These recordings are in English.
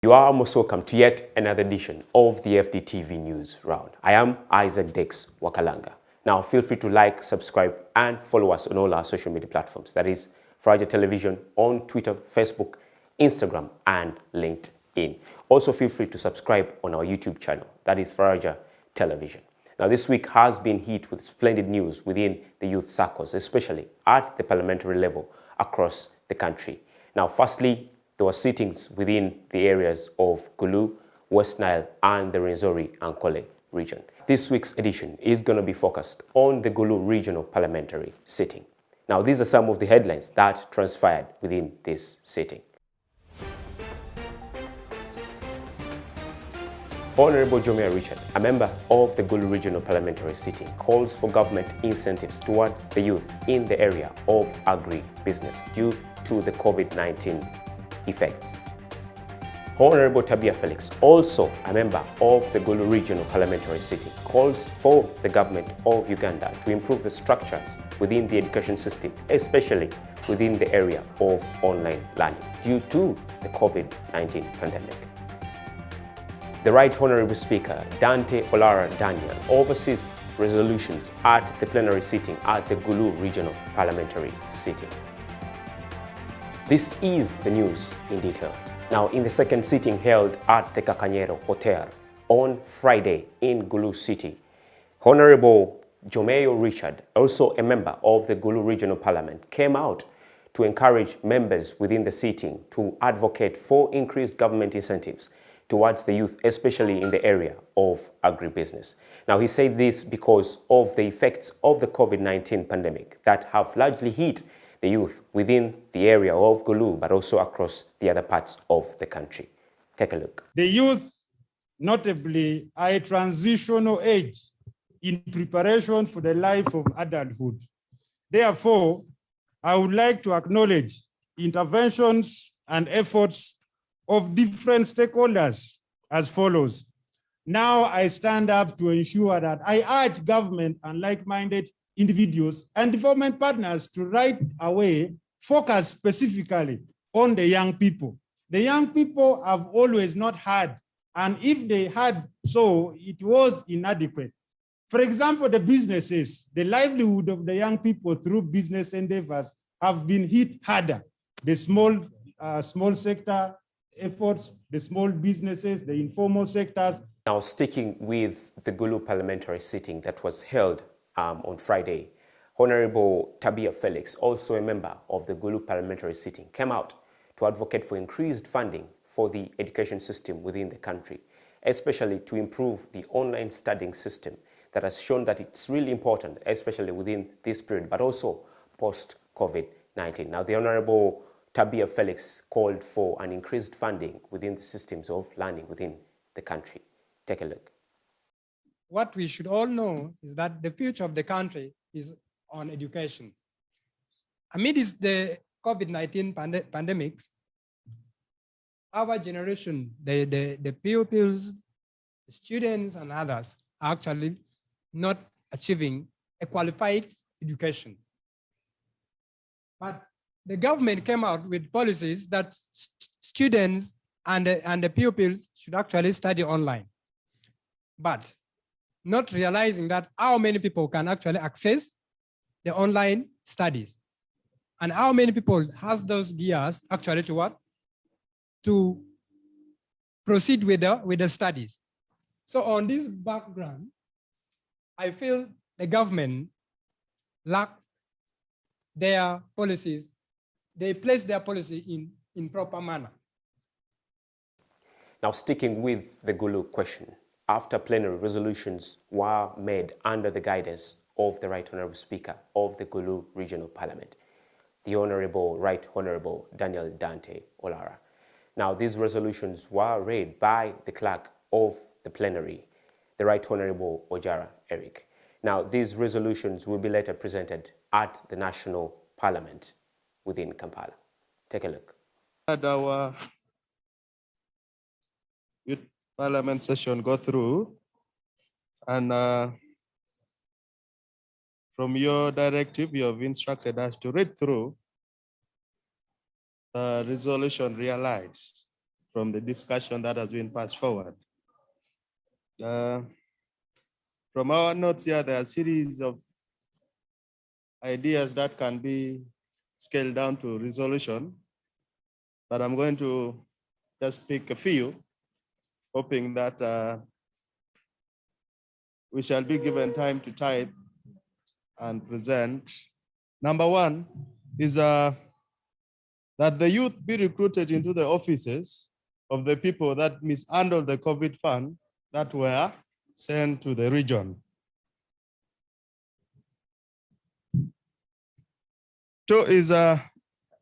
You are most welcome to yet another edition of the FDTV News Round. I am Isaac Wakalanga. Now, feel free to like, subscribe, and follow us on all our social media platforms. That is Faraja Television on Twitter, Facebook, Instagram, and LinkedIn. Also, feel free to subscribe on our YouTube channel. That is Faraja Television. Now, this week has been hit with splendid news within the youth circles, especially at the parliamentary level across the country. Now, firstly, there were sittings within the areas of Gulu, West Nile, and the Rwenzori and Kole region. This week's edition is going to be focused on the Gulu regional parliamentary sitting. Now, these are some of the headlines that transpired within this sitting. Honorable Jomea Richard, a member of the Gulu regional parliamentary sitting, calls for government incentives toward the youth in the area of agri-business due to the COVID-19 effects. Honorable Tabia Felix, also a member of the Gulu regional parliamentary sitting, calls for the government of Uganda to improve the structures within the education system, especially within the area of online learning due to the COVID-19 pandemic. The Right Honorable Speaker, Dante Olara Daniel, oversees resolutions at the plenary sitting at the Gulu regional parliamentary sitting. This is the news in detail. Now, in the second sitting held at the Kakanyero Hotel on Friday in Gulu City, Honorable Jomea Richard, also a member of the Gulu Regional Parliament, came out to encourage members within the sitting to advocate for increased government incentives towards the youth, especially in the area of agribusiness. Now, he said this because of the effects of the COVID-19 pandemic that have largely hit the youth within the area of Gulu, but also across the other parts of the country. Take a look. The youth, notably, are a transitional age in preparation for the life of adulthood. Therefore, I would like to acknowledge interventions and efforts of different stakeholders as follows. Now I stand up to ensure that I urge government and like-minded individuals and development partners to right away focus specifically on the young people. The young people have always not had, and if they had so, it was inadequate. For example, the businesses, the livelihood of the young people through business endeavors have been hit harder. The small sector efforts, the small businesses, the informal sectors. Now, sticking with the Gulu parliamentary sitting that was held on Friday, Honorable Tabia Felix, also a member of the Gulu parliamentary sitting, came out to advocate for increased funding for the education system within the country, especially to improve the online studying system that has shown that it's really important, especially within this period, but also post-COVID-19. Now, the Honorable Tabia Felix called for an increased funding within the systems of learning within the country. Take a look. What we should all know is that the future of the country is on education. Amidst the COVID-19 pandemics, our generation, the pupils, the students and others are actually not achieving a qualified education. But the government came out with policies that students and the pupils should actually study online. But not realizing that how many people can actually access the online studies and how many people has those gears actually to what? To proceed with the studies. So on this background, I feel the government lack their policies. They place their policy in proper manner. Now, sticking with the Gulu question, after plenary resolutions were made under the guidance of the Right Honorable Speaker of the Gulu Regional Parliament, the Right Honorable Daniel Dante Olara. Now, these resolutions were read by the clerk of the plenary, the Right Honorable Ojara Eric. Now, these resolutions will be later presented at the National Parliament within Kampala. Take a look. Had our youth parliament session go through, and from your directive, you have instructed us to read through the resolution realized from the discussion that has been passed forward. From our notes here, there are a series of ideas that can be scaled down to resolution, but I'm going to just pick a few, hoping that we shall be given time to type and present. Number one is that the youth be recruited into the offices of the people that mishandled the COVID fund that were sent to the region. Two is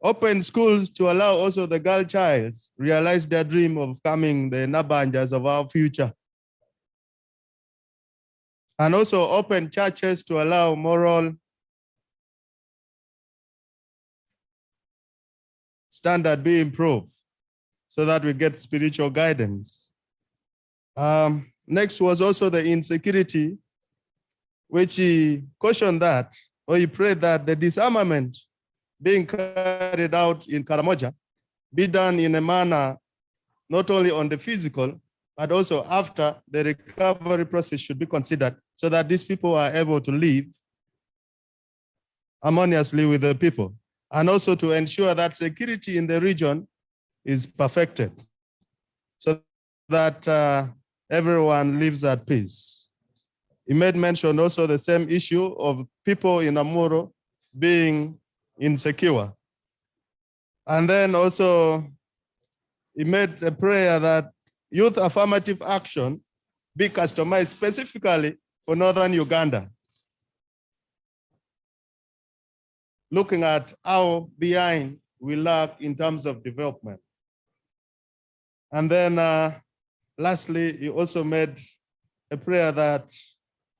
open schools to allow also the girl child realize their dream of becoming the Nabanjas of our future. And also open churches to allow moral standard be improved so that we get spiritual guidance. Next was also the insecurity, which he cautioned that, or he prayed that the disarmament being carried out in Karamoja be done in a manner not only on the physical, but also after the recovery process should be considered so that these people are able to live harmoniously with the people, and also to ensure that security in the region is perfected so that everyone lives at peace. He made mention also the same issue of people in Amuro being insecure. And then also he made a prayer that youth affirmative action be customized specifically for Northern Uganda, looking at how behind we lack in terms of development. And then lastly, he also made a prayer that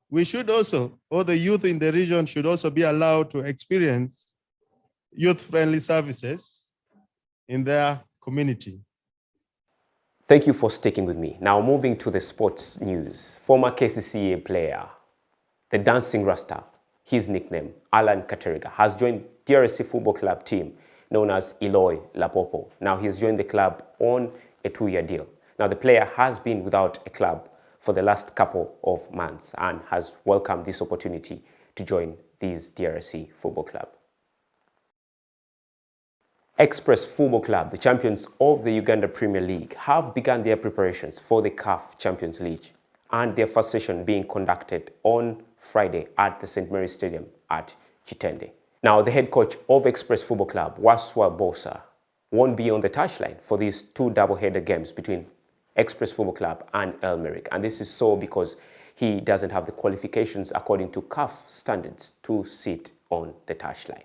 we should also, all the youth in the region should also be allowed to experience youth-friendly services in their community. Thank you for sticking with me. Now moving to the sports news. Former KCCA player, the Dancing Rasta, his nickname, Alan Kateriga, has joined DRC Football Club team known as Eloy Lapopo. Now he's joined the club on a 2-year deal. Now the player has been without a club for the last couple of months and has welcomed this opportunity to join this DRC Football Club. Express Football Club, the champions of the Uganda Premier League, have begun their preparations for the CAF Champions League, and their first session being conducted on Friday at the St. Mary's Stadium at Chitende. Now, the head coach of Express Football Club, Waswa Bosa, won't be on the touchline for these two double-header games between Express Football Club and Elmerick, and this is so because he doesn't have the qualifications according to CAF standards to sit on the touchline.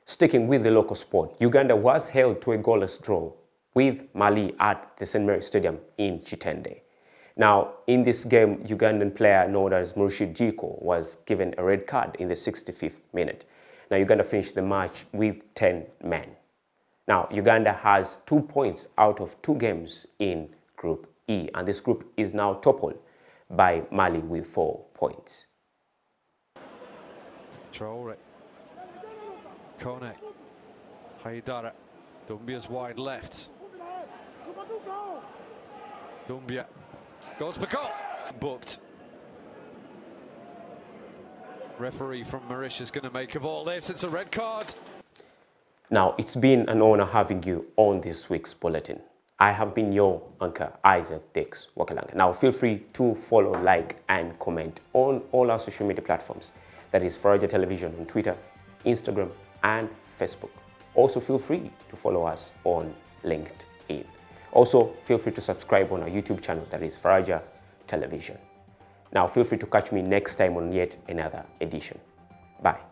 Sticking with the local sport, Uganda was held to a goalless draw with Mali at the St. Mary's Stadium in Chitende. Now, in this game, Ugandan player known as Murshid Jiko was given a red card in the 65th minute. Now, Uganda finished the match with 10 men. Now, Uganda has 2 points out of 2 games in Group E, and this group is now toppled by Mali with 4 points. Traore, Kone, Haidara, Dumbia's wide left. Dumbia goes for goal, booked. Referee from Mauritius is going to make of all this. It's a red card. Now, it's been an honor having you on this week's Bulletin. I have been your anchor, Isaac Wakalanga. Now, feel free to follow, like, and comment on all our social media platforms. That is Faraja Television on Twitter, Instagram, and Facebook. Also, feel free to follow us on LinkedIn. Also, feel free to subscribe on our YouTube channel, that is Faraja Television. Now, feel free to catch me next time on yet another edition. Bye.